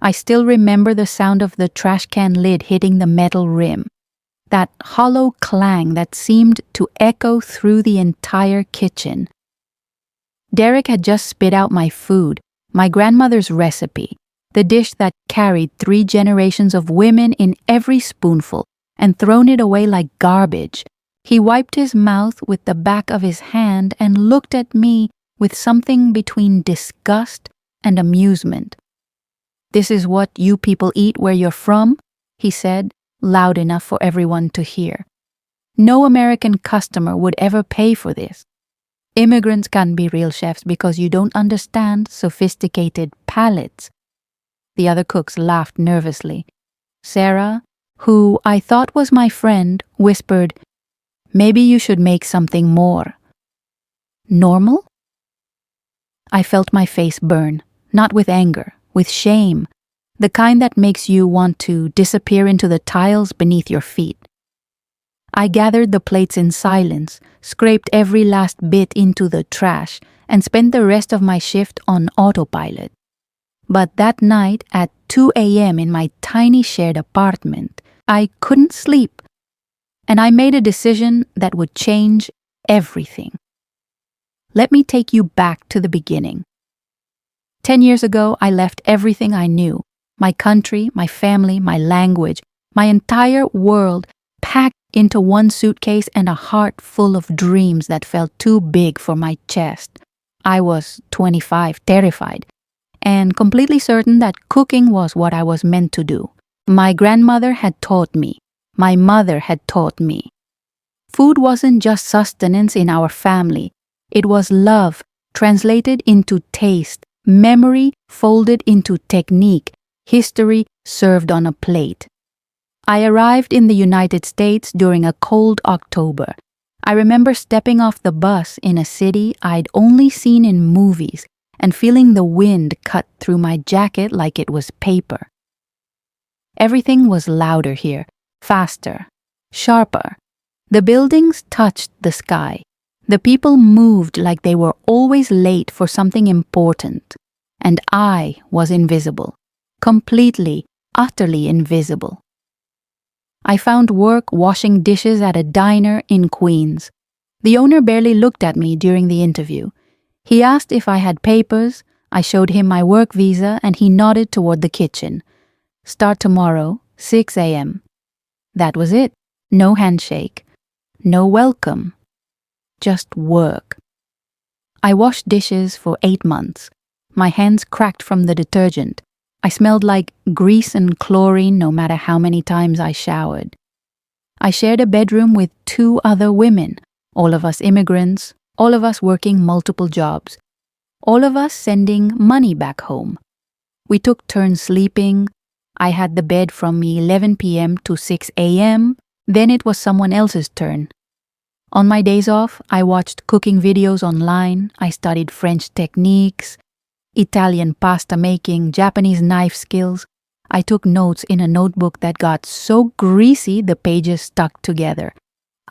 I still remember the sound of the trash can lid hitting the metal rim, that hollow clang that seemed to echo through the entire kitchen. Derek had just spit out my food, my grandmother's recipe, the dish that carried 3 generations of women in every spoonful, and thrown it away like garbage. He wiped his mouth with the back of his hand and looked at me with something between disgust and amusement. "This is what you people eat where you're from?" he said, loud enough for everyone to hear. "No American customer would ever pay for this. Immigrants can't be real chefs because you don't understand sophisticated palates." The other cooks laughed nervously. Sarah, who I thought was my friend, whispered, "Maybe you should make something more normal?" I felt my face burn, not with anger, with shame, the kind that makes you want to disappear into the tiles beneath your feet. I gathered the plates in silence, scraped every last bit into the trash, and spent the rest of my shift on autopilot. But that night at 2 a.m. in my tiny shared apartment, I couldn't sleep, and I made a decision that would change everything. Let me take you back to the beginning. 10 years ago, I left everything I knew, my country, my family, my language, my entire world, packed into one suitcase and a heart full of dreams that felt too big for my chest. I was 25, terrified, and completely certain that cooking was what I was meant to do. My grandmother had taught me. My mother had taught me. Food wasn't just sustenance in our family. It was love translated into taste, memory folded into technique, history served on a plate. I arrived in the United States during a cold October. I remember stepping off the bus in a city I'd only seen in movies and feeling the wind cut through my jacket like it was paper. Everything was louder here, faster, sharper. The buildings touched the sky. The people moved like they were always late for something important. And I was invisible, completely, utterly invisible. I found work washing dishes at a diner in Queens. The owner barely looked at me during the interview. He asked if I had papers. I showed him my work visa and he nodded toward the kitchen. "Start tomorrow, 6 a.m. That was it. No handshake. No welcome. Just work. I washed dishes for 8 months. My hands cracked from the detergent. I smelled like grease and chlorine no matter how many times I showered. I shared a bedroom with 2 other women, all of us immigrants, all of us working multiple jobs, all of us sending money back home. We took turns sleeping. I had the bed from 11 p.m. to 6 a.m., then it was someone else's turn. On my days off, I watched cooking videos online, I studied French techniques, Italian pasta making, Japanese knife skills. I took notes in a notebook that got so greasy the pages stuck together.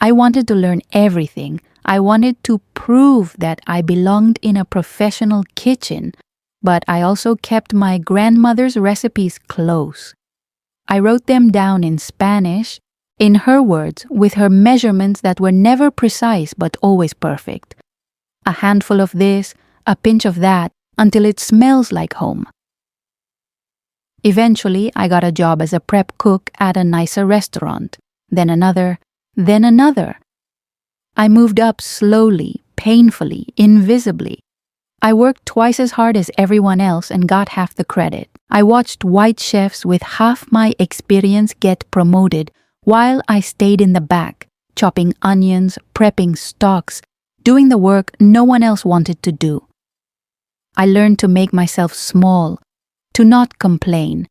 I wanted to learn everything. I wanted to prove that I belonged in a professional kitchen, but I also kept my grandmother's recipes close. I wrote them down in Spanish, in her words, with her measurements that were never precise but always perfect. A handful of this, a pinch of that, until it smells like home. Eventually, I got a job as a prep cook at a nicer restaurant, then another, then another. I moved up slowly, painfully, invisibly. I worked twice as hard as everyone else and got half the credit. I watched white chefs with half my experience get promoted while I stayed in the back, chopping onions, prepping stocks, doing the work no one else wanted to do. I learned to make myself small, to not complain,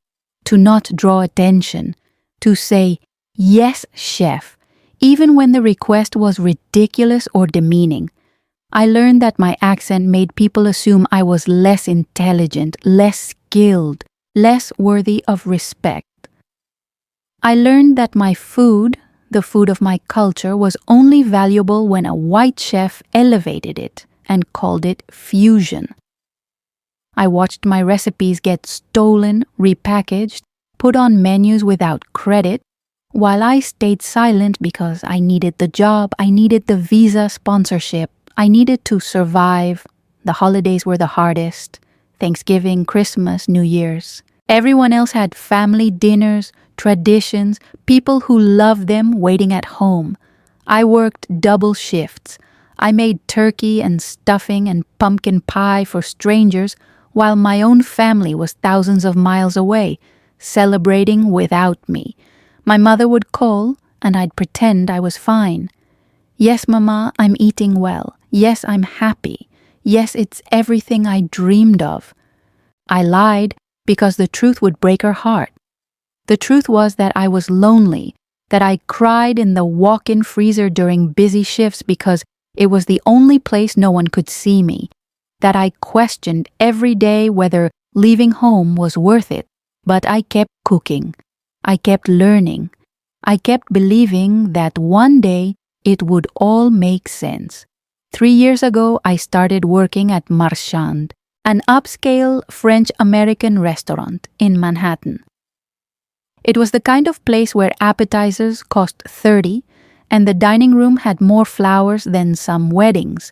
to not draw attention, to say, "Yes, chef," even when the request was ridiculous or demeaning. I learned that my accent made people assume I was less intelligent, less skilled, less worthy of respect. I learned that my food, the food of my culture, was only valuable when a white chef elevated it and called it fusion. I watched my recipes get stolen, repackaged, put on menus without credit, while I stayed silent because I needed the job, I needed the visa sponsorship, I needed to survive. The holidays were the hardest. Thanksgiving, Christmas, New Year's. Everyone else had family dinners, traditions, people who loved them waiting at home. I worked double shifts. I made turkey and stuffing and pumpkin pie for strangers while my own family was thousands of miles away, celebrating without me. My mother would call, and I'd pretend I was fine. Yes, Mama, I'm eating well. Yes, I'm happy. Yes, it's everything I dreamed of. I lied because the truth would break her heart. The truth was that I was lonely, that I cried in the walk-in freezer during busy shifts because it was the only place no one could see me, that I questioned every day whether leaving home was worth it. But I kept cooking. I kept learning. I kept believing that one day it would all make sense. 3 years ago, I started working at Marchand, an upscale French-American restaurant in Manhattan. It was the kind of place where appetizers cost $30, and the dining room had more flowers than some weddings.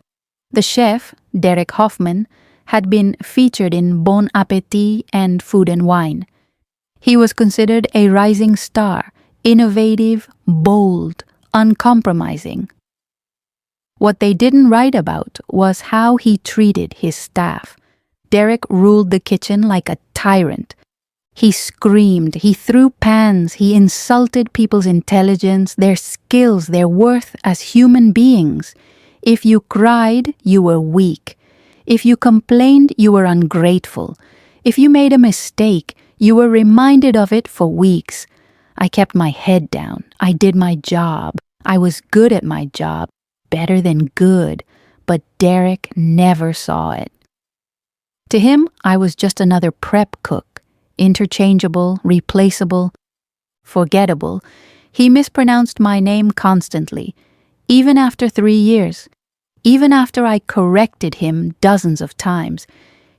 The chef, Derek Hoffman, had been featured in Bon Appetit and Food and Wine. He was considered a rising star, innovative, bold, uncompromising. What they didn't write about was how he treated his staff. Derek ruled the kitchen like a tyrant. He screamed, he threw pans, he insulted people's intelligence, their skills, their worth as human beings. If you cried, you were weak. If you complained, you were ungrateful. If you made a mistake, you were reminded of it for weeks. I kept my head down. I did my job. I was good at my job, better than good, but Derek never saw it. To him, I was just another prep cook, interchangeable, replaceable, forgettable. He mispronounced my name constantly, even after 3 years. Even after I corrected him dozens of times.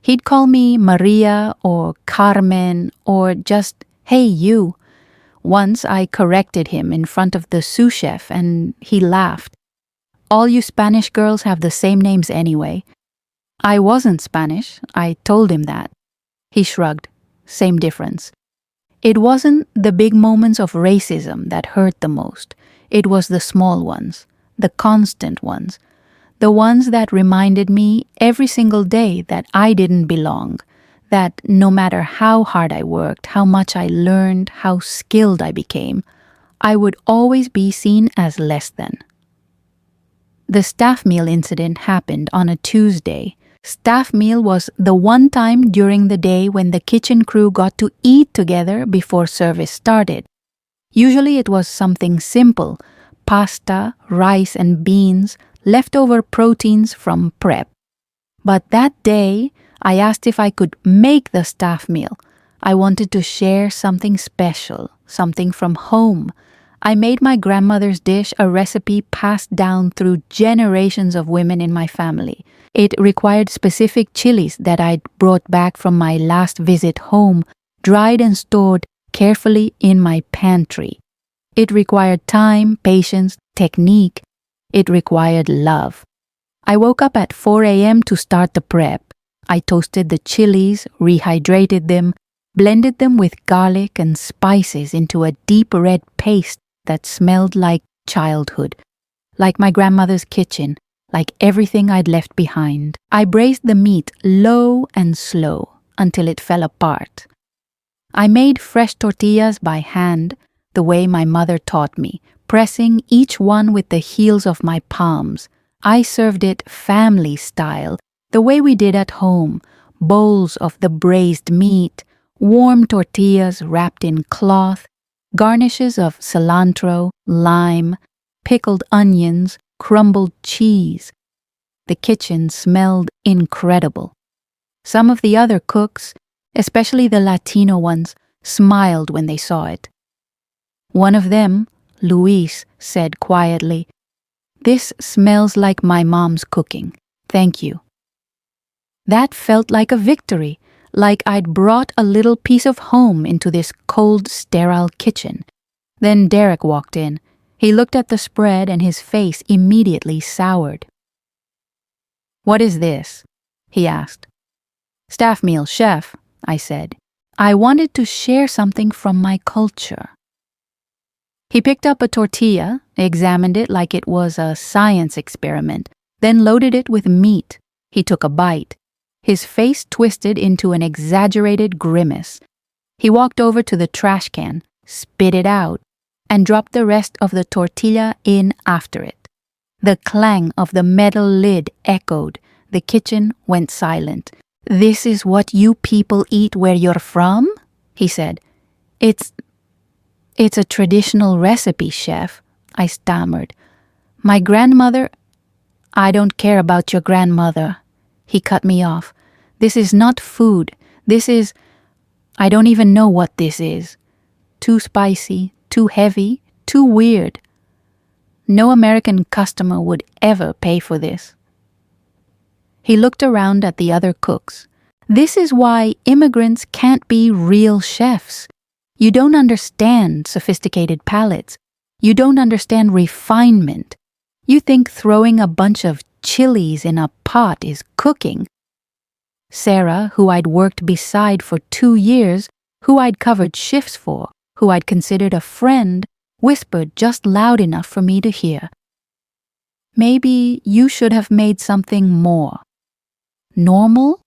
He'd call me Maria or Carmen or just, hey, you. Once I corrected him in front of the sous chef and he laughed. All you Spanish girls have the same names anyway. I wasn't Spanish, I told him that. He shrugged. Same difference. It wasn't the big moments of racism that hurt the most. It was the small ones, the constant ones, the ones that reminded me every single day that I didn't belong, that no matter how hard I worked, how much I learned, how skilled I became, I would always be seen as less than. The staff meal incident happened on a Tuesday. Staff meal was the one time during the day when the kitchen crew got to eat together before service started. Usually it was something simple, pasta, rice and beans, leftover proteins from prep. But that day, I asked if I could make the staff meal. I wanted to share something special, something from home. I made my grandmother's dish a recipe passed down through generations of women in my family. It required specific chilies that I'd brought back from my last visit home, dried and stored carefully in my pantry. It required time, patience, technique. It required love. I woke up at 4 a.m. to start the prep. I toasted the chilies, rehydrated them, blended them with garlic and spices into a deep red paste that smelled like childhood, like my grandmother's kitchen, like everything I'd left behind. I braised the meat low and slow until it fell apart. I made fresh tortillas by hand, the way my mother taught me, pressing each one with the heels of my palms. I served it family style, the way we did at home, bowls of the braised meat, warm tortillas wrapped in cloth, garnishes of cilantro, lime, pickled onions, crumbled cheese. The kitchen smelled incredible. Some of the other cooks, especially the Latino ones, smiled when they saw it. One of them, Luis, said quietly, "This smells like my mom's cooking. Thank you." That felt like a victory, like I'd brought a little piece of home into this cold, sterile kitchen. Then Derek walked in. He looked at the spread and his face immediately soured. "What is this?" he asked. "Staff meal, chef," I said. "I wanted to share something from my culture." He picked up a tortilla, examined it like it was a science experiment, then loaded it with meat. He took a bite. His face twisted into an exaggerated grimace. He walked over to the trash can, spit it out, and dropped the rest of the tortilla in after it. The clang of the metal lid echoed. The kitchen went silent. "This is what you people eat where you're from?" he said. It's a traditional recipe, chef," I stammered. "My grandmother—" "I don't care about your grandmother," he cut me off. "This is not food. I don't even know what this is. Too spicy, too heavy, too weird. No American customer would ever pay for this." He looked around at the other cooks. "This is why immigrants can't be real chefs. You don't understand sophisticated palates. You don't understand refinement. You think throwing a bunch of chilies in a pot is cooking." Sarah, who I'd worked beside for 2 years, who I'd covered shifts for, who I'd considered a friend, whispered just loud enough for me to hear. "Maybe you should have made something more normal?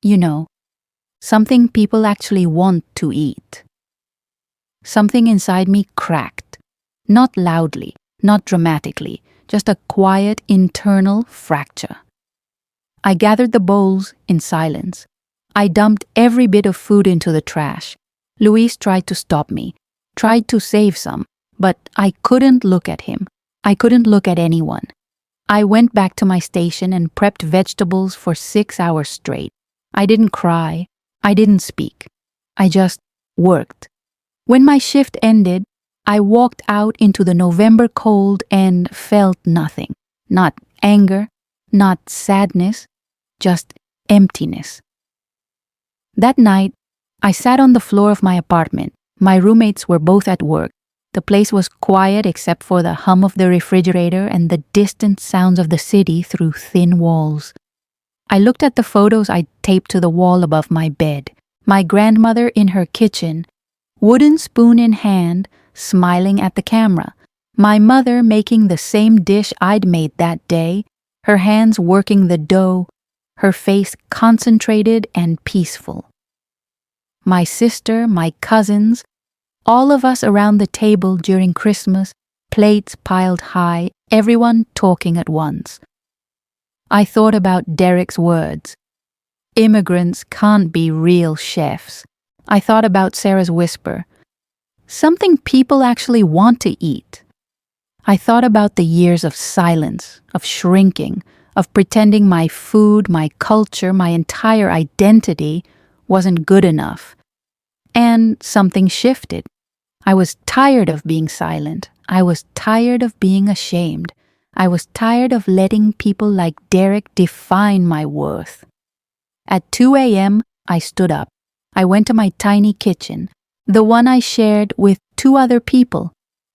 You know, something people actually want to eat." Something inside me cracked. Not loudly, not dramatically, just a quiet internal fracture. I gathered the bowls in silence. I dumped every bit of food into the trash. Luis tried to stop me, tried to save some, but I couldn't look at him. I couldn't look at anyone. I went back to my station and prepped vegetables for 6 hours straight. I didn't cry. I didn't speak. I just worked. When my shift ended, I walked out into the November cold and felt nothing. Not anger, not sadness, just emptiness. That night, I sat on the floor of my apartment. My roommates were both at work. The place was quiet except for the hum of the refrigerator and the distant sounds of the city through thin walls. I looked at the photos I'd taped to the wall above my bed. My grandmother in her kitchen, wooden spoon in hand, smiling at the camera. My mother making the same dish I'd made that day, her hands working the dough, her face concentrated and peaceful. My sister, my cousins, all of us around the table during Christmas, plates piled high, everyone talking at once. I thought about Derek's words. Immigrants can't be real chefs. I thought about Sarah's whisper. Something people actually want to eat. I thought about the years of silence, of shrinking, of pretending my food, my culture, my entire identity wasn't good enough. And something shifted. I was tired of being silent. I was tired of being ashamed. I was tired of letting people like Derek define my worth. At 2 a.m., I stood up. I went to my tiny kitchen, the one I shared with 2 other people,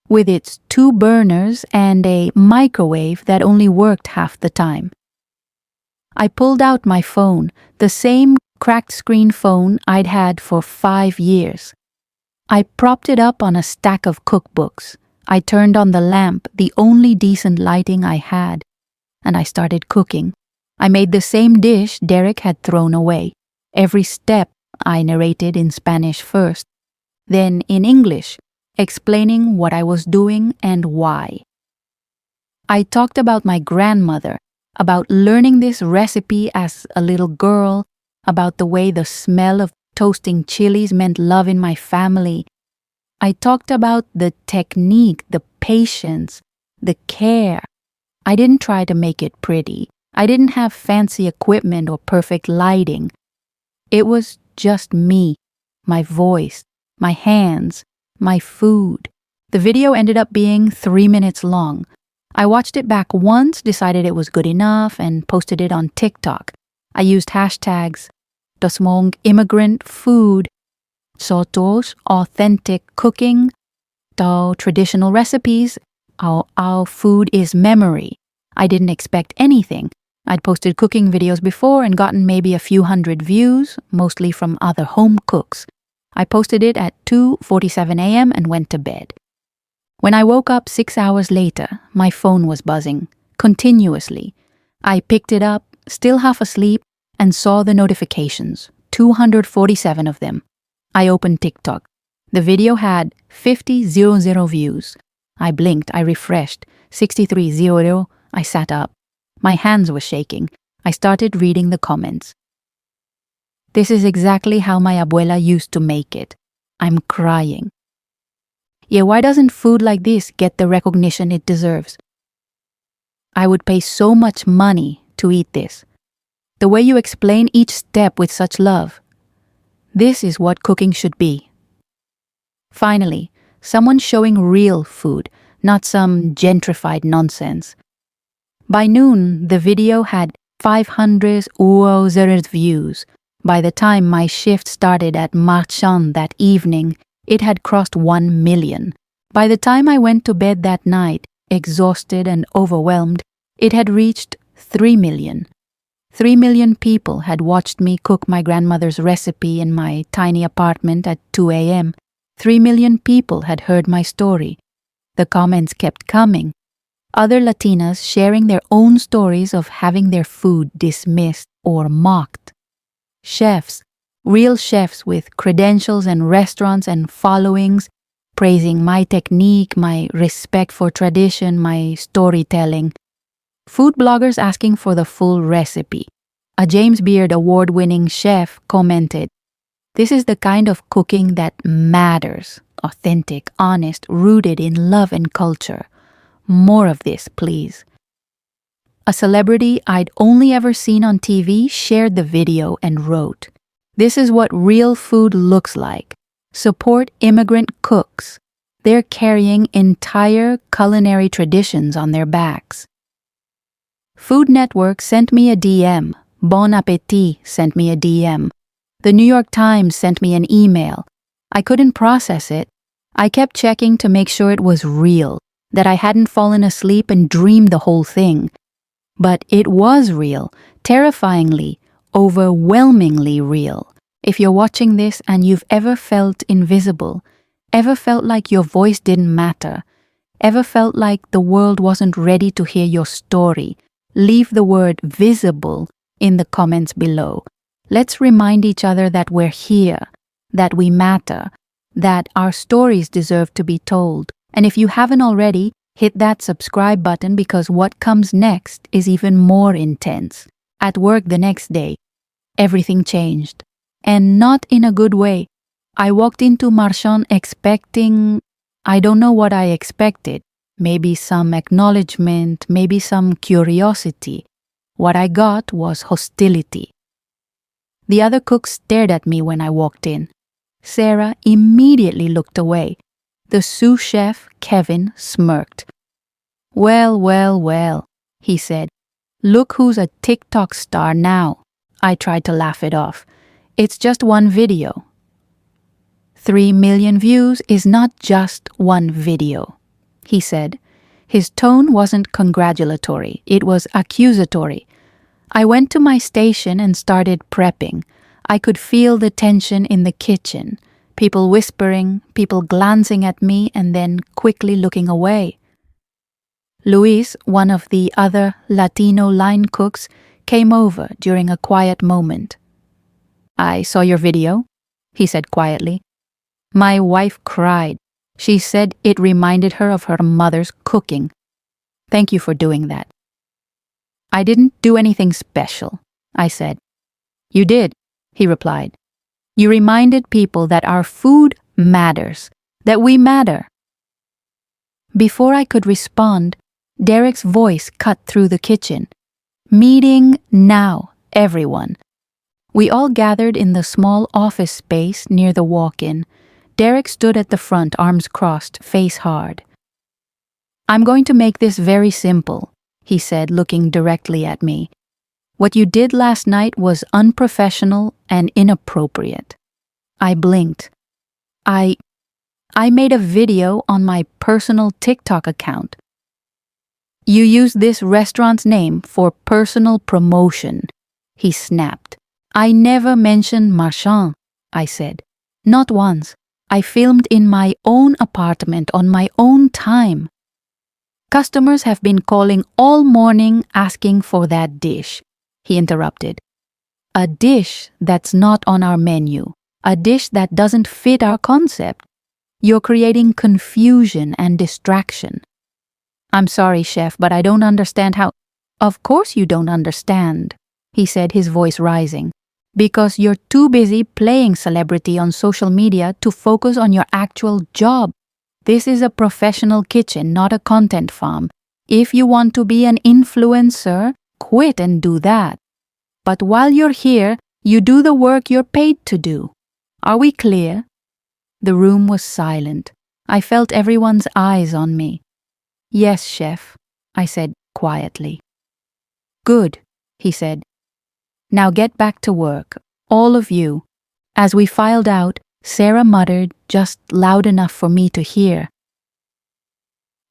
with its 2 burners and a microwave that only worked half the time. I pulled out my phone, the same cracked screen phone I'd had for 5 years. I propped it up on a stack of cookbooks. I turned on the lamp, the only decent lighting I had, and I started cooking. I made the same dish Derek had thrown away. Every step I narrated in Spanish first, then in English, explaining what I was doing and why. I talked about my grandmother, about learning this recipe as a little girl, about the way the smell of toasting chilies meant love in my family. I talked about the technique, the patience, the care. I didn't try to make it pretty. I didn't have fancy equipment or perfect lighting. It was just me, my voice, my hands, my food. The video ended up being 3 minutes long. I watched it back once, decided it was good enough, and posted it on TikTok. I used hashtags, Tosmong immigrant food, Sotos authentic cooking, Tao traditional recipes, our food is memory. I didn't expect anything. I'd posted cooking videos before and gotten maybe a few hundred views, mostly from other home cooks. I posted it at 2:47 a.m. and went to bed. When I woke up 6 hours later, my phone was buzzing, continuously. I picked it up, still half asleep, and saw the notifications, 247 of them. I opened TikTok. The video had 50,000 views. I blinked, I refreshed, 63,000. I sat up. My hands were shaking. I started reading the comments. This is exactly how my abuela used to make it. I'm crying. Yeah, why doesn't food like this get the recognition it deserves? I would pay so much money to eat this. The way you explain each step with such love. This is what cooking should be. Finally, someone showing real food, not some gentrified nonsense. By noon, the video had 500,000 views. By the time my shift started at Marchand that evening, it had crossed 1 million. By the time I went to bed that night, exhausted and overwhelmed, it had reached 3 million. 3 million people had watched me cook my grandmother's recipe in my tiny apartment at 2 a.m. 3 million people had heard my story. The comments kept coming. Other Latinas sharing their own stories of having their food dismissed or mocked. Chefs, real chefs with credentials and restaurants and followings, praising my technique, my respect for tradition, my storytelling. Food bloggers asking for the full recipe. A James Beard award-winning chef commented, "This is the kind of cooking that matters, authentic, honest, rooted in love and culture. More of this, please." A celebrity I'd only ever seen on TV shared the video and wrote, "This is what real food looks like. Support immigrant cooks. They're carrying entire culinary traditions on their backs." Food Network sent me a DM. Bon Appetit sent me a DM. The New York Times sent me an email. I couldn't process it. I kept checking to make sure it was real, that I hadn't fallen asleep and dreamed the whole thing. But it was real, terrifyingly, overwhelmingly real. If you're watching this and you've ever felt invisible, ever felt like your voice didn't matter, ever felt like the world wasn't ready to hear your story, leave the word visible in the comments below. Let's remind each other that we're here, that we matter, that our stories deserve to be told. And if you haven't already, hit that subscribe button because what comes next is even more intense. At work the next day, everything changed. And not in a good way. I walked into Marchand expecting, I don't know what I expected. Maybe some acknowledgement, maybe some curiosity. What I got was hostility. The other cooks stared at me when I walked in. Sarah immediately looked away. The sous chef, Kevin, smirked. Well, well, well, he said. Look who's a TikTok star now. I tried to laugh it off. It's just one video. 3 million views is not just one video, he said. His tone wasn't congratulatory, it was accusatory. I went to my station and started prepping. I could feel the tension in the kitchen. People whispering, people glancing at me and then quickly looking away. Luis, one of the other Latino line cooks, came over during a quiet moment. I saw your video, he said quietly. My wife cried. She said it reminded her of her mother's cooking. Thank you for doing that. I didn't do anything special, I said. You did, he replied. You reminded people that our food matters, that we matter. Before I could respond, Derek's voice cut through the kitchen. Meeting now, everyone. We all gathered in the small office space near the walk-in. Derek stood at the front, arms crossed, face hard. I'm going to make this very simple, he said, looking directly at me. What you did last night was unprofessional and inappropriate. I blinked. I made a video on my personal TikTok account. You used this restaurant's name for personal promotion, he snapped. I never mentioned Marchand, I said. Not once. I filmed in my own apartment on my own time. Customers have been calling all morning asking for that dish, he interrupted. A dish that's not on our menu. A dish that doesn't fit our concept. You're creating confusion and distraction. I'm sorry, chef, but I don't understand how. Of course you don't understand, he said, his voice rising. Because you're too busy playing celebrity on social media to focus on your actual job. This is a professional kitchen, not a content farm. If you want to be an influencer, quit and do that. But while you're here, you do the work you're paid to do. Are we clear? The room was silent. I felt everyone's eyes on me. Yes, chef, I said quietly. Good, he said. Now get back to work, all of you. As we filed out, Sarah muttered, just loud enough for me to hear.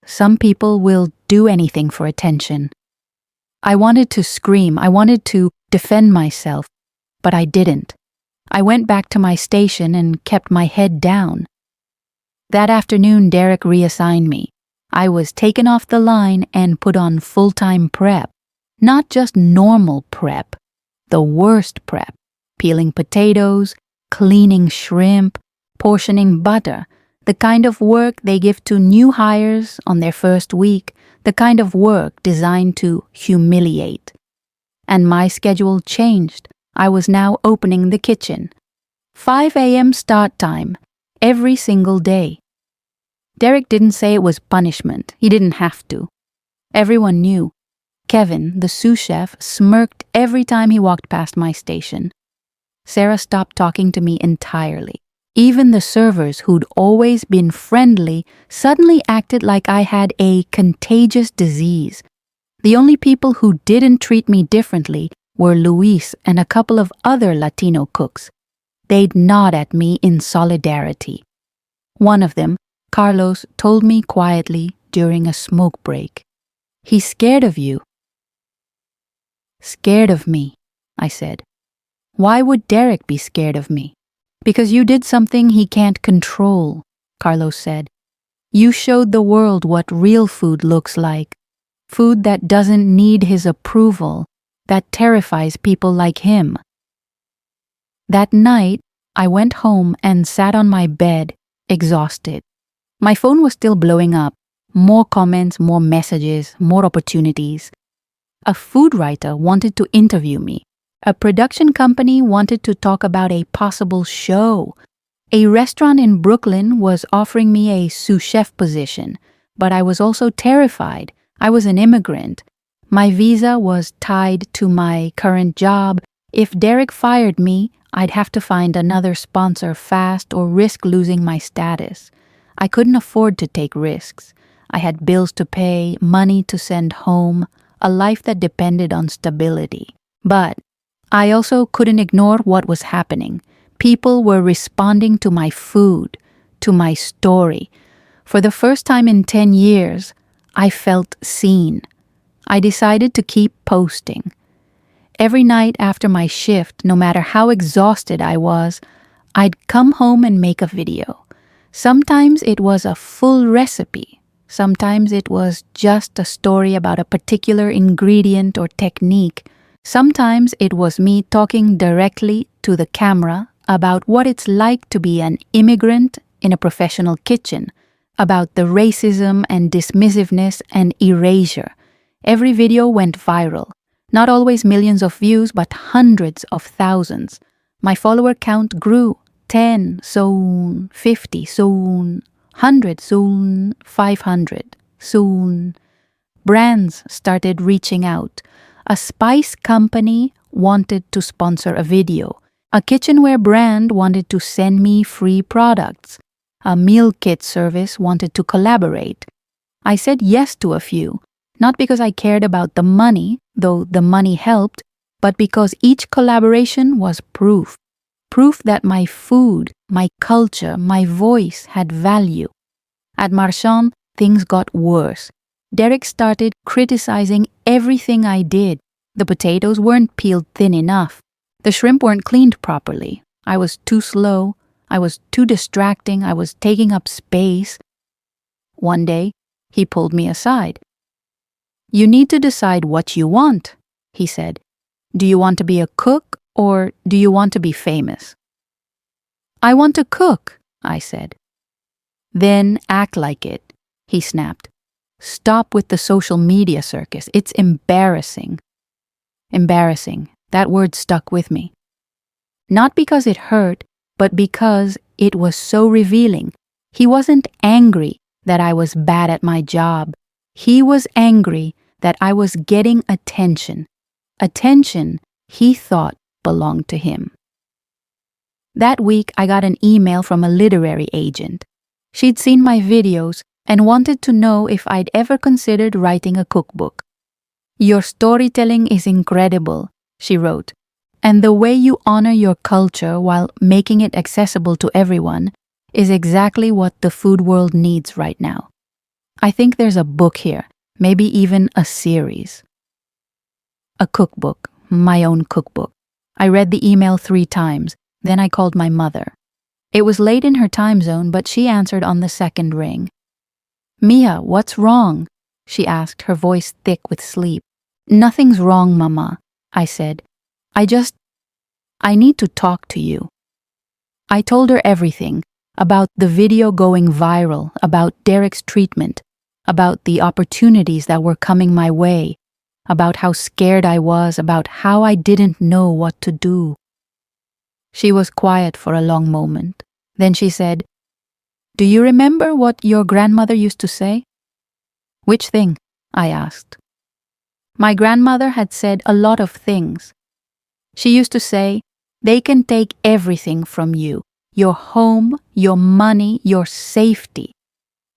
Some people will do anything for attention. I wanted to scream, I wanted to defend myself, but I didn't. I went back to my station and kept my head down. That afternoon, Derek reassigned me. I was taken off the line and put on full-time prep. Not just normal prep, the worst prep. Peeling potatoes, cleaning shrimp, portioning butter, the kind of work they give to new hires on their first week, the kind of work designed to humiliate. And my schedule changed. I was now opening the kitchen. 5 a.m. start time, every single day. Derek didn't say it was punishment. He didn't have to. Everyone knew. Kevin, the sous chef, smirked every time he walked past my station. Sarah stopped talking to me entirely. Even the servers, who'd always been friendly, suddenly acted like I had a contagious disease. The only people who didn't treat me differently were Luis and a couple of other Latino cooks. They'd nod at me in solidarity. One of them, Carlos, told me quietly during a smoke break. He's scared of you. Scared of me, I said. Why would Derek be scared of me? Because you did something he can't control, Carlos said. You showed the world what real food looks like. Food that doesn't need his approval, that terrifies people like him. That night, I went home and sat on my bed, exhausted. My phone was still blowing up. More comments, more messages, more opportunities. A food writer wanted to interview me. A production company wanted to talk about a possible show. A restaurant in Brooklyn was offering me a sous chef position, but I was also terrified. I was an immigrant. My visa was tied to my current job. If Derek fired me, I'd have to find another sponsor fast or risk losing my status. I couldn't afford to take risks. I had bills to pay, money to send home, a life that depended on stability. But I also couldn't ignore what was happening. People were responding to my food, to my story. For the first time in 10 years, I felt seen. I decided to keep posting. Every night after my shift, no matter how exhausted I was, I'd come home and make a video. Sometimes it was a full recipe. Sometimes it was just a story about a particular ingredient or technique. Sometimes it was me talking directly to the camera about what it's like to be an immigrant in a professional kitchen, about the racism and dismissiveness and erasure. Every video went viral. Not always millions of views, but hundreds of thousands. My follower count grew. 10, soon 50, soon 100, soon 500, soon. Brands started reaching out. A spice company wanted to sponsor a video. A kitchenware brand wanted to send me free products. A meal kit service wanted to collaborate. I said yes to a few, not because I cared about the money, though the money helped, but because each collaboration was proof. Proof that my food, my culture, my voice had value. At Marchand, things got worse. Derek started criticizing everything I did. The potatoes weren't peeled thin enough. The shrimp weren't cleaned properly. I was too slow. I was too distracting. I was taking up space. One day, he pulled me aside. "You need to decide what you want," he said. "Do you want to be a cook or do you want to be famous?" "I want to cook," I said. "Then act like it," he snapped. "Stop with the social media circus. It's embarrassing." Embarrassing. That word stuck with me. Not because it hurt, but because it was so revealing. He wasn't angry that I was bad at my job. He was angry that I was getting attention. Attention he thought belonged to him. That week, I got an email from a literary agent. She'd seen my videos and wanted to know if I'd ever considered writing a cookbook. "Your storytelling is incredible," she wrote, "and the way you honor your culture while making it accessible to everyone is exactly what the food world needs right now. I think there's a book here, maybe even a series." A cookbook, my own cookbook. I read the email 3 times, then I called my mother. It was late in her time zone, but she answered on the second ring. "Mia, what's wrong?" she asked, her voice thick with sleep. "Nothing's wrong, Mama," I said. I need to talk to you." I told her everything, about the video going viral, about Derek's treatment, about the opportunities that were coming my way, about how scared I was, about how I didn't know what to do. She was quiet for a long moment. Then she said, "Do you remember what your grandmother used to say?" "Which thing?" I asked. My grandmother had said a lot of things. She used to say, "They can take everything from you, your home, your money, your safety.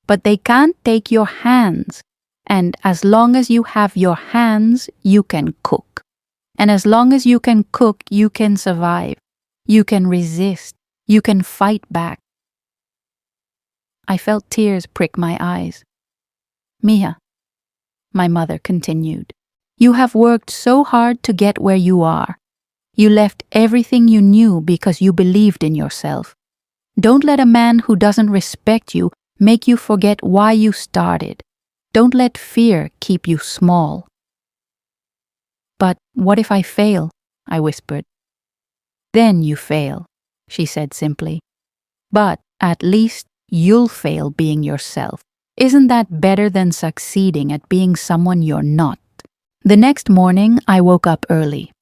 But they can't take your hands. And as long as you have your hands, you can cook. And as long as you can cook, you can survive. You can resist. You can fight back." I felt tears prick my eyes. "Mia," my mother continued, "you have worked so hard to get where you are. You left everything you knew because you believed in yourself. Don't let a man who doesn't respect you make you forget why you started. Don't let fear keep you small." "But what if I fail?" I whispered. "Then you fail," she said simply. "But at least you'll fail being yourself. Isn't that better than succeeding at being someone you're not?" The next morning, I woke up early.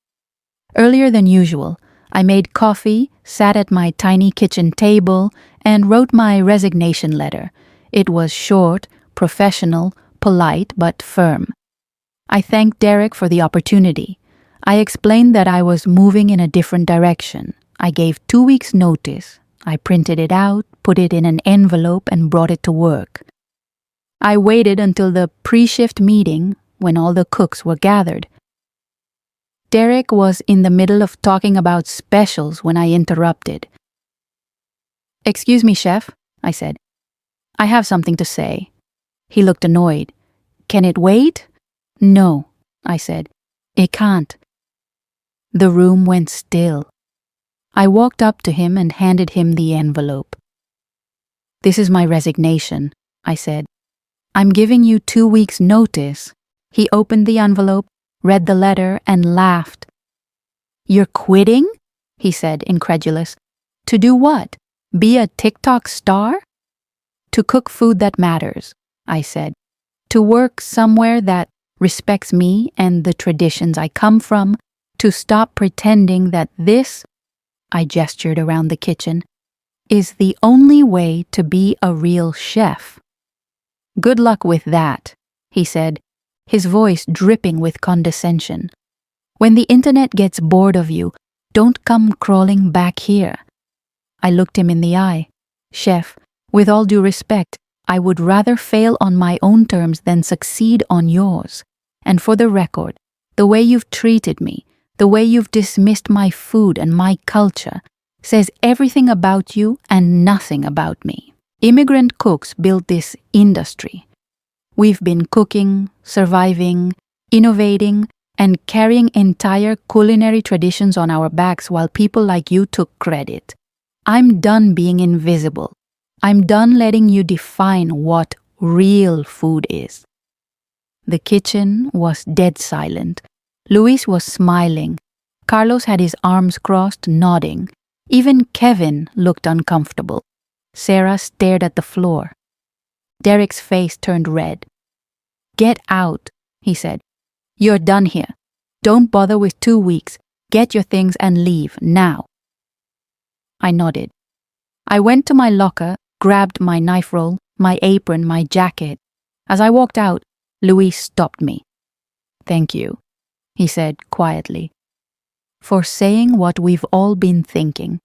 Earlier than usual, I made coffee, sat at my tiny kitchen table, and wrote my resignation letter. It was short, professional, polite, but firm. I thanked Derek for the opportunity. I explained that I was moving in a different direction. I gave 2 weeks' notice. I printed it out, put it in an envelope, and brought it to work. I waited until the pre-shift meeting, when all the cooks were gathered. Derek was in the middle of talking about specials when I interrupted. "Excuse me, chef," I said. "I have something to say." He looked annoyed. "Can it wait?" "No," I said. "It can't." The room went still. I walked up to him and handed him the envelope. "This is my resignation," I said. "I'm giving you 2 weeks' notice." He opened the envelope, read the letter, and laughed. "You're quitting?" he said, incredulous. "To do what? Be a TikTok star?" "To cook food that matters," I said. "To work somewhere that respects me and the traditions I come from. To stop pretending that this," I gestured around the kitchen, "is the only way to be a real chef." "Good luck with that," he said, his voice dripping with condescension. "When the internet gets bored of you, don't come crawling back here." I looked him in the eye. "Chef, with all due respect, I would rather fail on my own terms than succeed on yours. And for the record, the way you've treated me, The way you've dismissed my food and my culture says everything about you and nothing about me. Immigrant cooks built this industry. We've been cooking, surviving, innovating, and carrying entire culinary traditions on our backs while people like you took credit. I'm done being invisible. I'm done letting you define what real food is. The kitchen was dead silent. Luis was smiling. Carlos had his arms crossed, nodding. Even Kevin looked uncomfortable. Sarah stared at the floor. Derek's face turned red. "Get out," he said. "You're done here. Don't bother with 2 weeks. Get your things and leave, now." I nodded. I went to my locker, grabbed my knife roll, my apron, my jacket. As I walked out, Luis stopped me. "Thank you," he said quietly, "for saying what we've all been thinking."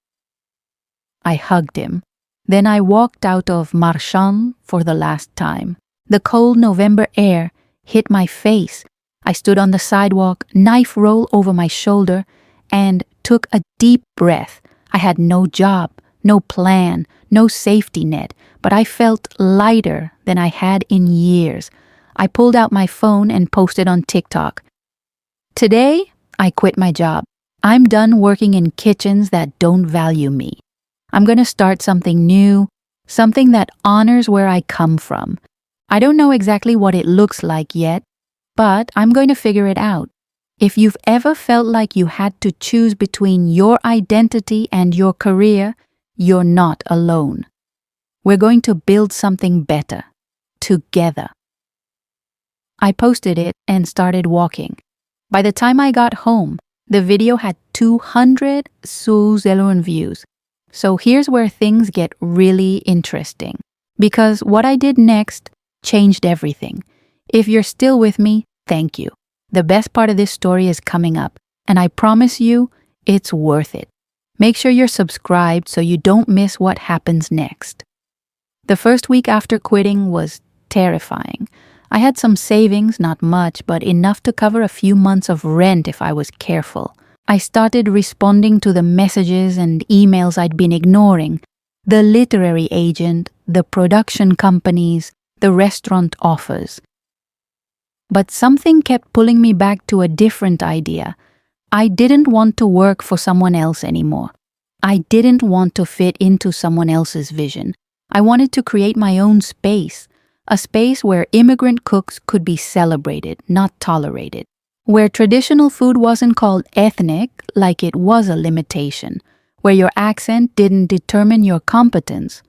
I hugged him. Then I walked out of Marchand for the last time. The cold November air hit my face. I stood on the sidewalk, knife roll over my shoulder, and took a deep breath. I had no job, no plan, no safety net, but I felt lighter than I had in years. I pulled out my phone and posted on TikTok. "Today, I quit my job. I'm done working in kitchens that don't value me. I'm going to start something new, something that honors where I come from. I don't know exactly what it looks like yet, but I'm going to figure it out. If you've ever felt like you had to choose between your identity and your career, you're not alone. We're going to build something better, together." I posted it and started walking. By the time I got home, the video had 200 sous-Zeleron views. So here's where things get really interesting, because what I did next changed everything. If you're still with me, thank you. The best part of this story is coming up, and I promise you, it's worth it. Make sure you're subscribed so you don't miss what happens next. The first week after quitting was terrifying. I had some savings, not much, but enough to cover a few months of rent if I was careful. I started responding to the messages and emails I'd been ignoring. The literary agent, the production companies, the restaurant offers. But something kept pulling me back to a different idea. I didn't want to work for someone else anymore. I didn't want to fit into someone else's vision. I wanted to create my own space, a space where immigrant cooks could be celebrated, not tolerated, where traditional food wasn't called ethnic like it was a limitation, where your accent didn't determine your competence.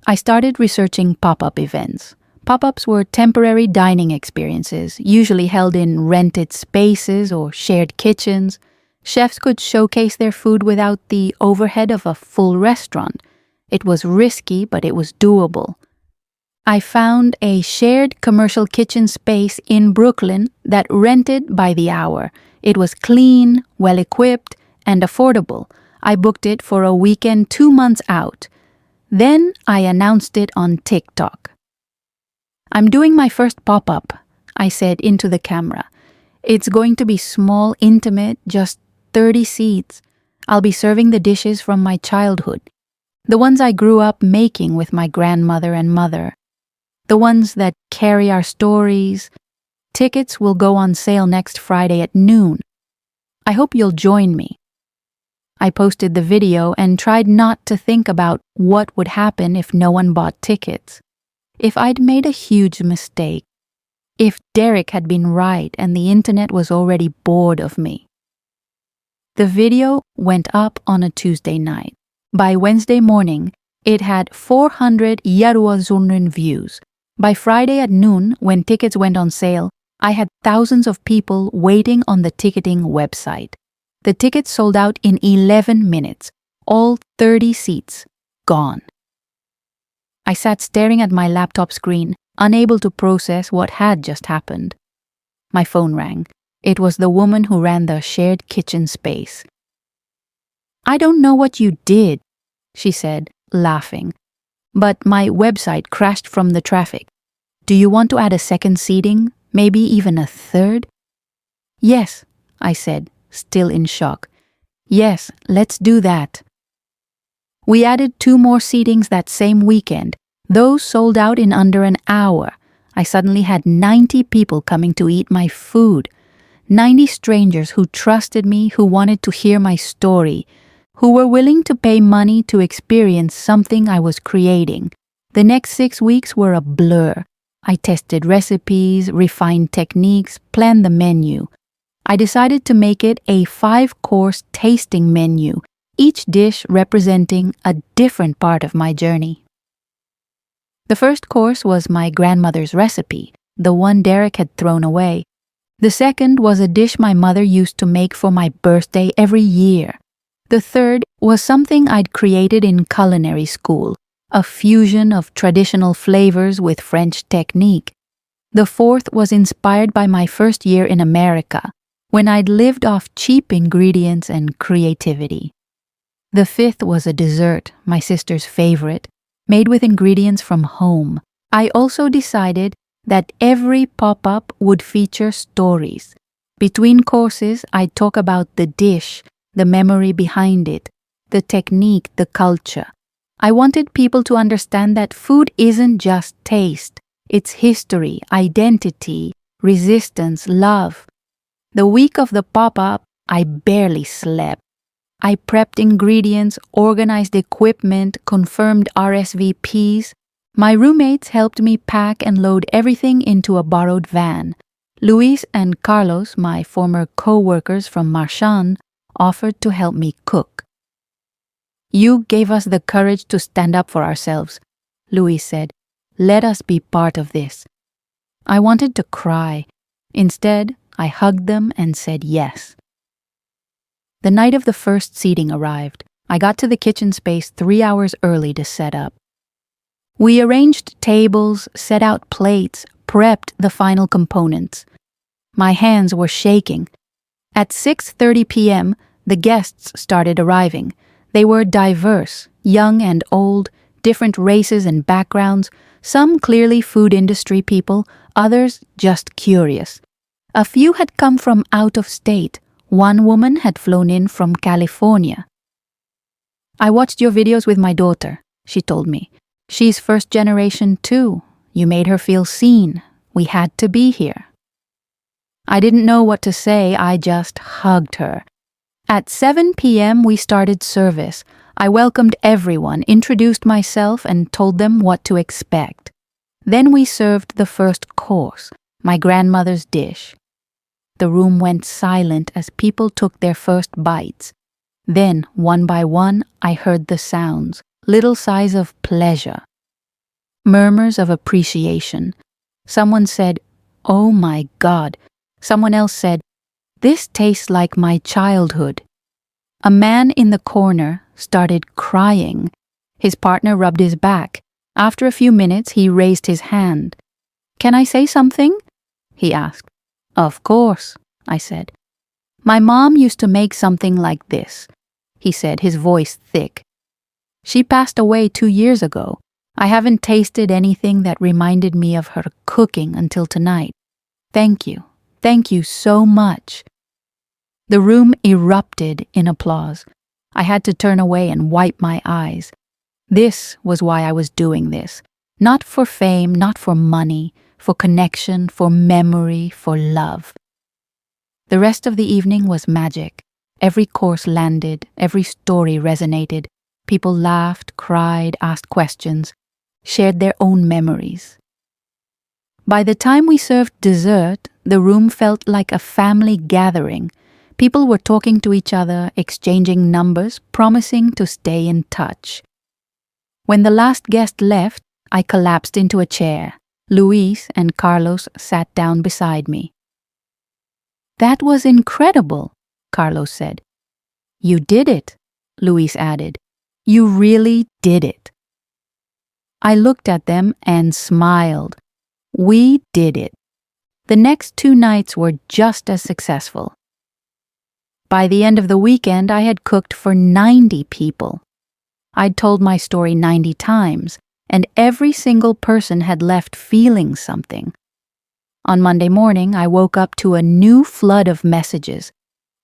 I started researching pop-up events. Pop-ups were temporary dining experiences, usually held in rented spaces or shared kitchens. Chefs could showcase their food without the overhead of a full restaurant. It was risky, but it was doable. I found a shared commercial kitchen space in Brooklyn that rented by the hour. It was clean, well-equipped, and affordable. I booked it for a weekend 2 months out. Then I announced it on TikTok. "I'm doing my first pop-up," I said into the camera. "It's going to be small, intimate, just 30 seats. I'll be serving the dishes from my childhood, the ones I grew up making with my grandmother and mother. The ones that carry our stories. Tickets will go on sale next Friday at noon. I hope you'll join me." I posted the video and tried not to think about what would happen if no one bought tickets. If I'd made a huge mistake. If Derek had been right and the internet was already bored of me. The video went up on a Tuesday night. By Wednesday morning, it had 400 Yaruazurnen views. By Friday at noon, when tickets went on sale, I had thousands of people waiting on the ticketing website. The tickets sold out in 11 minutes, all 30 seats gone. I sat staring at my laptop screen, unable to process what had just happened. My phone rang. It was the woman who ran the shared kitchen space. "I don't know what you did," she said, laughing, "but my website crashed from the traffic. Do you want to add a second seating, maybe even a third?" "Yes," I said, still in shock. Yes, let's do that. We added 2 more seatings that same weekend. Those sold out in under an hour. I suddenly had 90 people coming to eat my food. 90 strangers who trusted me, who wanted to hear my story, who were willing to pay money to experience something I was creating. The next 6 weeks were a blur. I tested recipes, refined techniques, planned the menu. I decided to make it a 5-course tasting menu, each dish representing a different part of my journey. The first course was my grandmother's recipe, the one Derek had thrown away. The second was a dish my mother used to make for my birthday every year. The third was something I'd created in culinary school, a fusion of traditional flavors with French technique. The fourth was inspired by my first year in America, when I'd lived off cheap ingredients and creativity. The fifth was a dessert, my sister's favorite, made with ingredients from home. I also decided that every pop-up would feature stories. Between courses, I'd talk about the dish, the memory behind it, the technique, the culture. I wanted people to understand that food isn't just taste. It's history, identity, resistance, love. The week of the pop-up, I barely slept. I prepped ingredients, organized equipment, confirmed RSVPs. My roommates helped me pack and load everything into a borrowed van. Luis and Carlos, my former co-workers from Marchand, offered to help me cook. You gave us the courage to stand up for ourselves, Luis said. Let us be part of this. I wanted to cry. Instead, I hugged them and said yes. The night of the first seating arrived. I got to the kitchen space 3 hours early to set up. We arranged tables, set out plates, prepped the final components. My hands were shaking. At 6:30 p.m., the guests started arriving. They were diverse, young and old, different races and backgrounds, some clearly food industry people, others just curious. A few had come from out of state. One woman had flown in from California. I watched your videos with my daughter, she told me. She's first generation too. You made her feel seen. We had to be here. I didn't know what to say, I just hugged her. At 7 p.m. we started service. I welcomed everyone, introduced myself, and told them what to expect. Then we served the first course, my grandmother's dish. The room went silent as people took their first bites. Then, one by one, I heard the sounds, little sighs of pleasure, murmurs of appreciation. Someone said, "Oh my God." Someone else said, "This tastes like my childhood." A man in the corner started crying. His partner rubbed his back. After a few minutes, he raised his hand. "Can I say something?" he asked. "Of course," I said. "My mom used to make something like this," he said, his voice thick. "She passed away 2 years ago. I haven't tasted anything that reminded me of her cooking until tonight. Thank you. Thank you so much." The room erupted in applause. I had to turn away and wipe my eyes. This was why I was doing this. Not for fame, not for money, for connection, for memory, for love. The rest of the evening was magic. Every course landed, every story resonated. People laughed, cried, asked questions, shared their own memories. By the time we served dessert, the room felt like a family gathering. People were talking to each other, exchanging numbers, promising to stay in touch. When the last guest left, I collapsed into a chair. Luis and Carlos sat down beside me. "That was incredible," Carlos said. "You did it," Luis added. "You really did it." I looked at them and smiled. We did it. The next 2 nights were just as successful. By the end of the weekend, I had cooked for 90 people. I'd told my story 90 times, and every single person had left feeling something. On Monday morning, I woke up to a new flood of messages.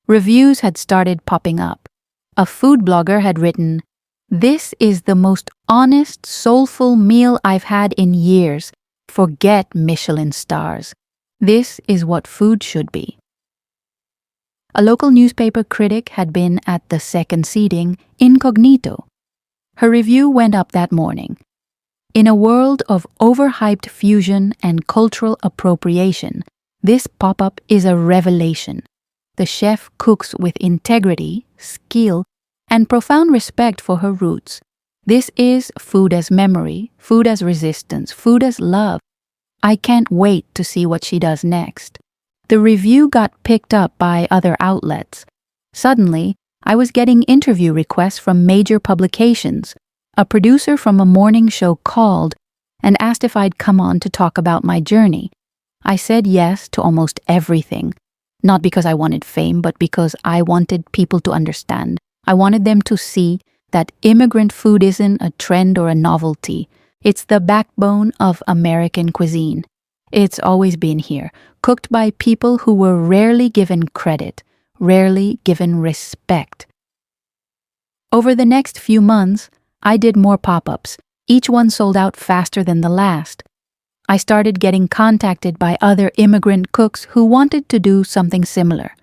Reviews had started popping up. A food blogger had written, "This is the most honest, soulful meal I've had in years. Forget Michelin stars. This is what food should be." A local newspaper critic had been at the second seating, incognito. Her review went up that morning. "In a world of overhyped fusion and cultural appropriation, this pop-up is a revelation. The chef cooks with integrity, skill, and profound respect for her roots. This is food as memory, food as resistance, food as love. I can't wait to see what she does next." The review got picked up by other outlets. Suddenly, I was getting interview requests from major publications. A producer from a morning show called and asked if I'd come on to talk about my journey. I said yes to almost everything, not because I wanted fame, but because I wanted people to understand. I wanted them to see that immigrant food isn't a trend or a novelty. It's the backbone of American cuisine. It's always been here, cooked by people who were rarely given credit, rarely given respect. Over the next few months, I did more pop-ups. Each one sold out faster than the last. I started getting contacted by other immigrant cooks who wanted to do something similar.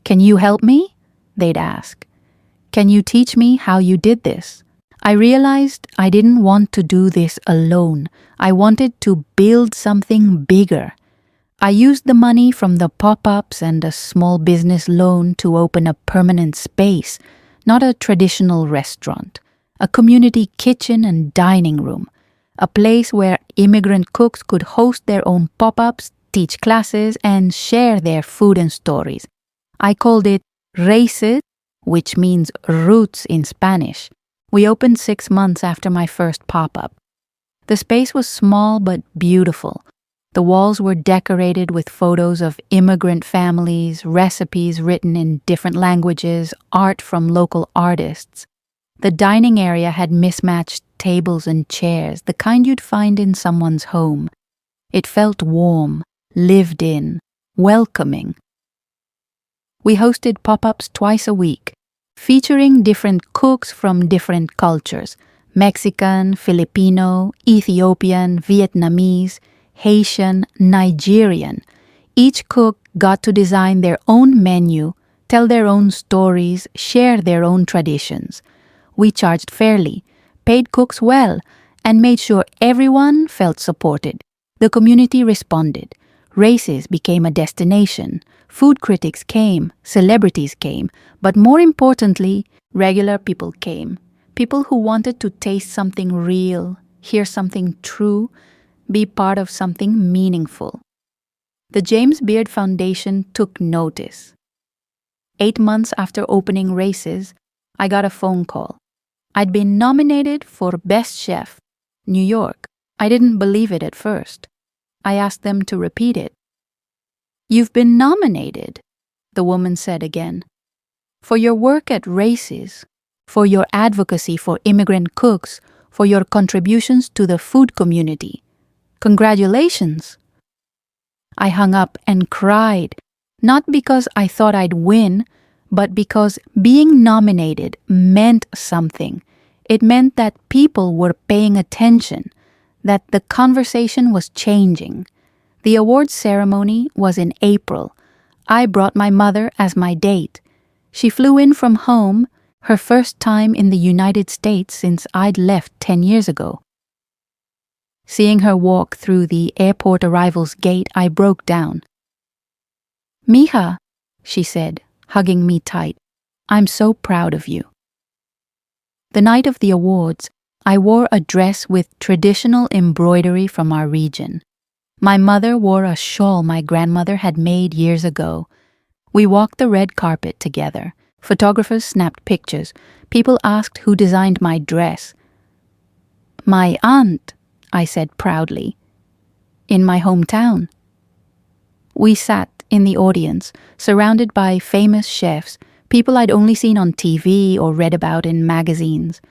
"Can you help me?" they'd ask. "Can you teach me how you did this?" I realized I didn't want to do this alone. I wanted to build something bigger. I used the money from the pop-ups and a small business loan to open a permanent space, not a traditional restaurant, a community kitchen and dining room, a place where immigrant cooks could host their own pop-ups, teach classes, and share their food and stories. I called it Raíces, which means roots in Spanish. We opened 6 months after my first pop-up. The space was small but beautiful. The walls were decorated with photos of immigrant families, recipes written in different languages, art from local artists. The dining area had mismatched tables and chairs, the kind you'd find in someone's home. It felt warm, lived in, welcoming. We hosted pop-ups twice a week, featuring different cooks from different cultures: Mexican, Filipino, Ethiopian, Vietnamese, Haitian, Nigerian. Each cook got to design their own menu, tell their own stories, share their own traditions. We charged fairly, paid cooks well, and made sure everyone felt supported. The community responded. Races became a destination. Food critics came, celebrities came, but more importantly, regular people came. People who wanted to taste something real, hear something true, be part of something meaningful. The James Beard Foundation took notice. 8 months after opening Races, I got a phone call. I'd been nominated for Best Chef, New York. I didn't believe it at first. I asked them to repeat it. "You've been nominated," the woman said again, "for your work at Races, for your advocacy for immigrant cooks, for your contributions to the food community. Congratulations." I hung up and cried, not because I thought I'd win, but because being nominated meant something. It meant that people were paying attention, that the conversation was changing. The awards ceremony was in April. I brought my mother as my date. She flew in from home, her first time in the United States since I'd left 10 years ago. Seeing her walk through the airport arrivals gate, I broke down. "Mija," she said, hugging me tight, "I'm so proud of you." The night of the awards, I wore a dress with traditional embroidery from our region. My mother wore a shawl my grandmother had made years ago. We walked the red carpet together. Photographers snapped pictures. People asked who designed my dress. "My aunt," I said proudly, "in my hometown." We sat in the audience, surrounded by famous chefs, people I'd only seen on TV or read about in magazines.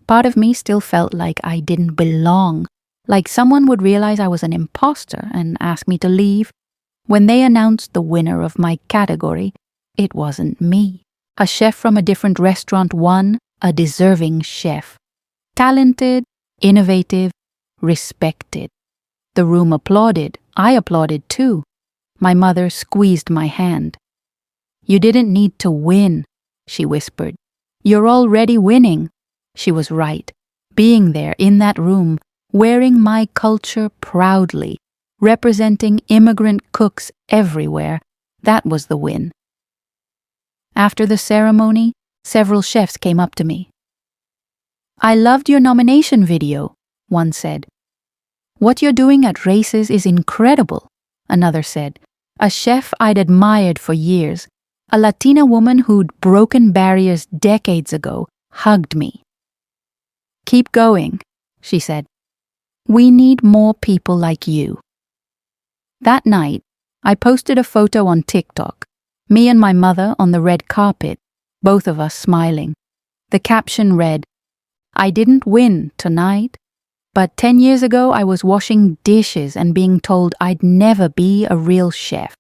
Part of me still felt like I didn't belong, like someone would realize I was an imposter and ask me to leave. When they announced the winner of my category, It wasn't me. A chef from a different restaurant won, a deserving chef. Talented, innovative, respected. The room applauded. I applauded too. My mother squeezed my hand. "You didn't need to win," she whispered. "You're already winning." She was right. Being there in that room, wearing my culture proudly, representing immigrant cooks everywhere, that was the win. After the ceremony, several chefs came up to me. "I loved your nomination video," one said. "What you're doing at Races is incredible," another said. "A chef I'd admired for years, a Latina woman who'd broken barriers decades ago, hugged me." "Keep going," she said. "We need more people like you." That night, I posted a photo on TikTok, me and my mother on the red carpet, both of us smiling. The caption read, "I didn't win tonight, but 10 years ago I was washing dishes and being told I'd never be a real chef.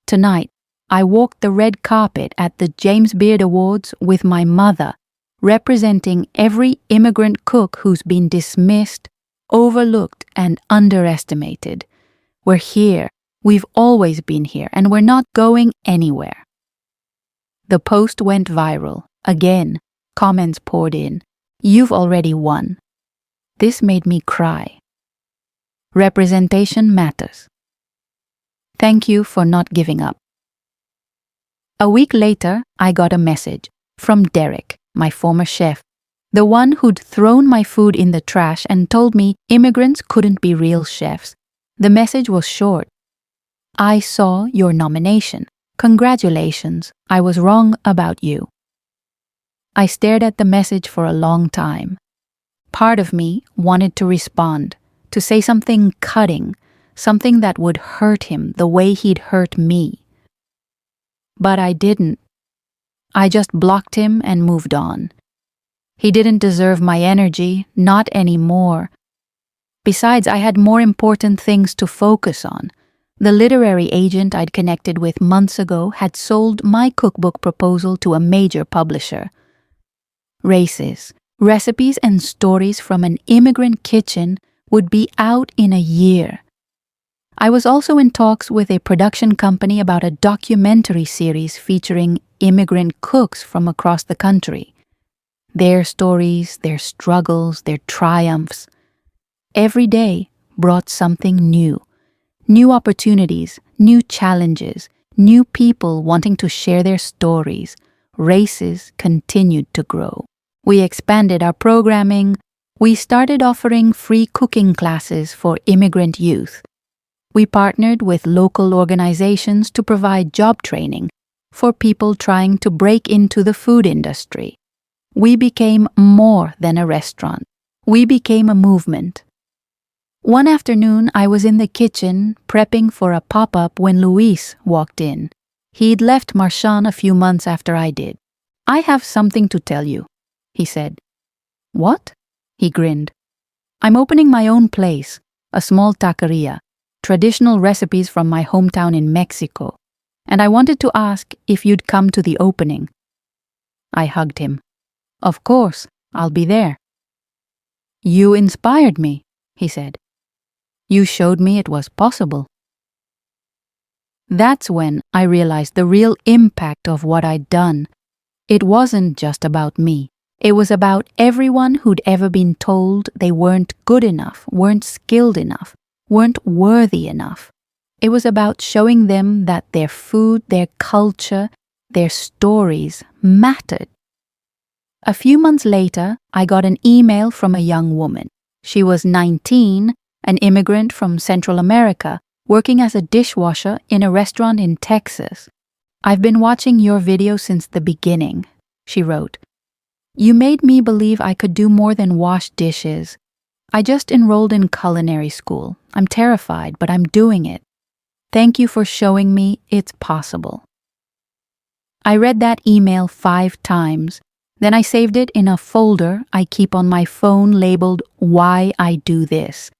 Tonight, I walked the red carpet at the James Beard Awards with my mother, representing every immigrant cook who's been dismissed, overlooked, and underestimated. We're here. We've always been here, and we're not going anywhere." The post went viral. Again, comments poured in. "You've already won." This made me cry. Representation matters. Thank you for not giving up. A week later, I got a message from Derek, my former chef, the one who'd thrown my food in the trash and told me immigrants couldn't be real chefs. The message was short. "I saw your nomination. Congratulations. I was wrong about you." I stared at the message for a long time. Part of me wanted to respond, to say something cutting, something that would hurt him the way he'd hurt me. But I didn't. I just blocked him and moved on. He didn't deserve my energy, not anymore. Besides, I had more important things to focus on. The literary agent I'd connected with months ago had sold my cookbook proposal to a major publisher. Races, recipes and stories from an immigrant kitchen would be out in a year. I was also in talks with a production company about a documentary series featuring immigrant cooks from across the country. Their stories, their struggles, their triumphs. Every day brought something new. New opportunities, new challenges, new people wanting to share their stories. Races continued to grow. We expanded our programming. We started offering free cooking classes for immigrant youth. We partnered with local organizations to provide job training for people trying to break into the food industry. We became more than a restaurant. We became a movement. One afternoon, I was in the kitchen prepping for a pop-up when Luis walked in. He'd left Marchand a few months after I did. "I have something to tell you," he said. "What?" He grinned. "I'm opening my own place, a small taqueria, traditional recipes from my hometown in Mexico, and I wanted to ask if you'd come to the opening." I hugged him. "Of course, I'll be there." "You inspired me," he said. "You showed me it was possible." That's when I realized the real impact of what I'd done. It wasn't just about me. It was about everyone who'd ever been told they weren't good enough, weren't skilled enough, weren't worthy enough. It was about showing them that their food, their culture, their stories mattered. A few months later, I got an email from a young woman. She was 19, an immigrant from Central America, working as a dishwasher in a restaurant in Texas. "I've been watching your video since the beginning," she wrote. "You made me believe I could do more than wash dishes. I just enrolled in culinary school. I'm terrified, but I'm doing it. Thank you for showing me it's possible." I read that email 5 times. Then I saved it in a folder I keep on my phone labeled "Why I Do This."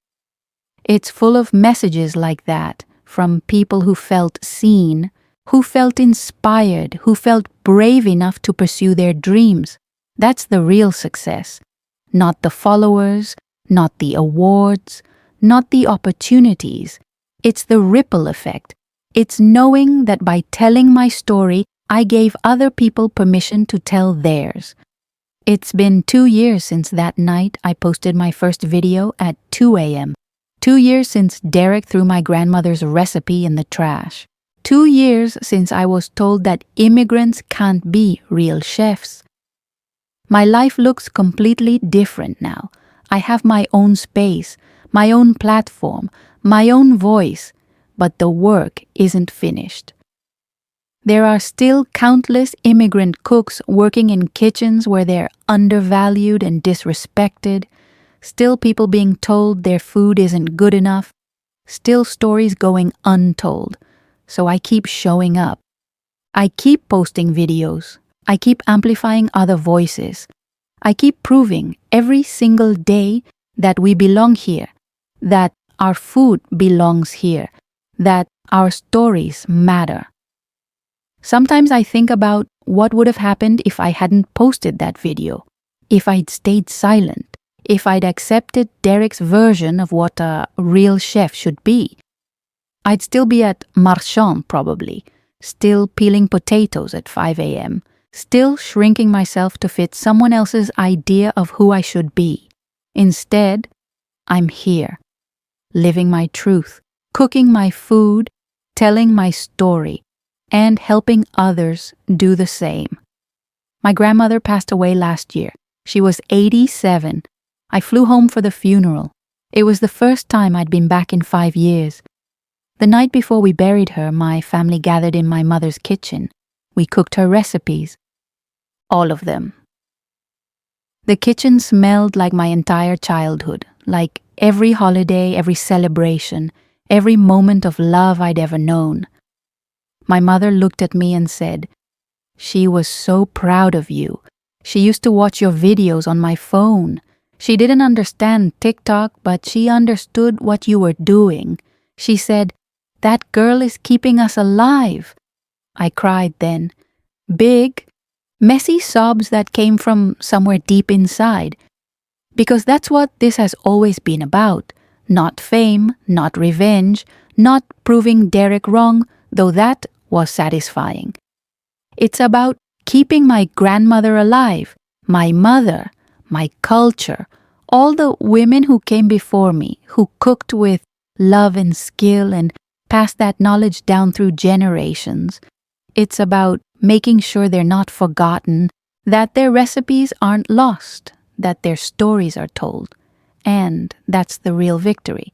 It's full of messages like that from people who felt seen, who felt inspired, who felt brave enough to pursue their dreams. That's the real success. Not the followers, not the awards, not the opportunities. It's the ripple effect. It's knowing that by telling my story, I gave other people permission to tell theirs. It's been 2 years since that night I posted my first video at 2 a.m. 2 years since Derek threw my grandmother's recipe in the trash. 2 years since I was told that immigrants can't be real chefs. My life looks completely different now. I have my own space, my own platform, my own voice, but the work isn't finished. There are still countless immigrant cooks working in kitchens where they're undervalued and disrespected, still people being told their food isn't good enough, still stories going untold. So I keep showing up. I keep posting videos. I keep amplifying other voices. I keep proving every single day that we belong here, that our food belongs here, that our stories matter. Sometimes I think about what would have happened if I hadn't posted that video, if I'd stayed silent, if I'd accepted Derek's version of what a real chef should be. I'd still be at Marchand probably, still peeling potatoes at 5 a.m., still shrinking myself to fit someone else's idea of who I should be. Instead, I'm here, living my truth, cooking my food, telling my story, and helping others do the same. My grandmother passed away last year. She was 87. I flew home for the funeral. It was the first time I'd been back in 5 years. The night before we buried her, my family gathered in my mother's kitchen. We cooked her recipes. All of them. The kitchen smelled like my entire childhood, like every holiday, every celebration, every moment of love I'd ever known. My mother looked at me and said, "She was so proud of you. She used to watch your videos on my phone. She didn't understand TikTok, but she understood what you were doing. She said, 'That girl is keeping us alive.'" I cried then. Big, messy sobs that came from somewhere deep inside. Because that's what this has always been about. Not fame, not revenge, not proving Derek wrong, though that was satisfying. It's about keeping my grandmother alive, my mother, my culture, all the women who came before me, who cooked with love and skill and passed that knowledge down through generations. It's about making sure they're not forgotten, that their recipes aren't lost, that their stories are told. And that's the real victory.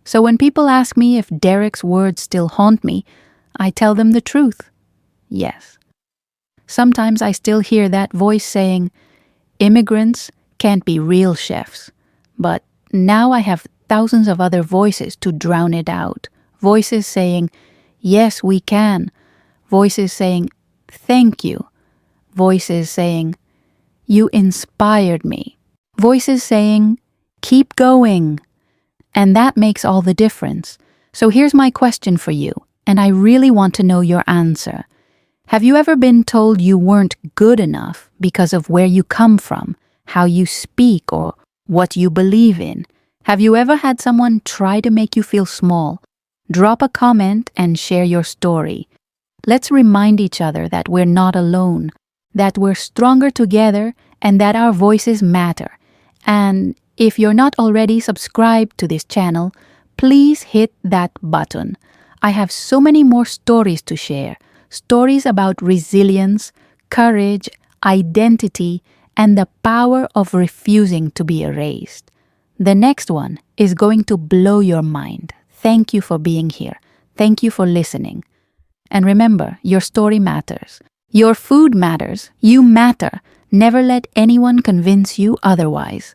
So when people ask me if Derek's words still haunt me, I tell them the truth. Yes. Sometimes I still hear that voice saying, "Immigrants can't be real chefs." But now I have thousands of other voices to drown it out. Voices saying, "Yes, we can." Voices saying, "Thank you." Voices saying, "You inspired me." Voices saying, "Keep going." And that makes all the difference. So here's my question for you, and I really want to know your answer. Have you ever been told you weren't good enough because of where you come from, how you speak, or what you believe in? Have you ever had someone try to make you feel small? Drop a comment and share your story. Let's remind each other that we're not alone, that we're stronger together, and that our voices matter. And if you're not already subscribed to this channel, please hit that button. I have so many more stories to share. Stories about resilience, courage, identity, and the power of refusing to be erased. The next one is going to blow your mind. Thank you for being here. Thank you for listening. And remember, your story matters. Your food matters. You matter. Never let anyone convince you otherwise.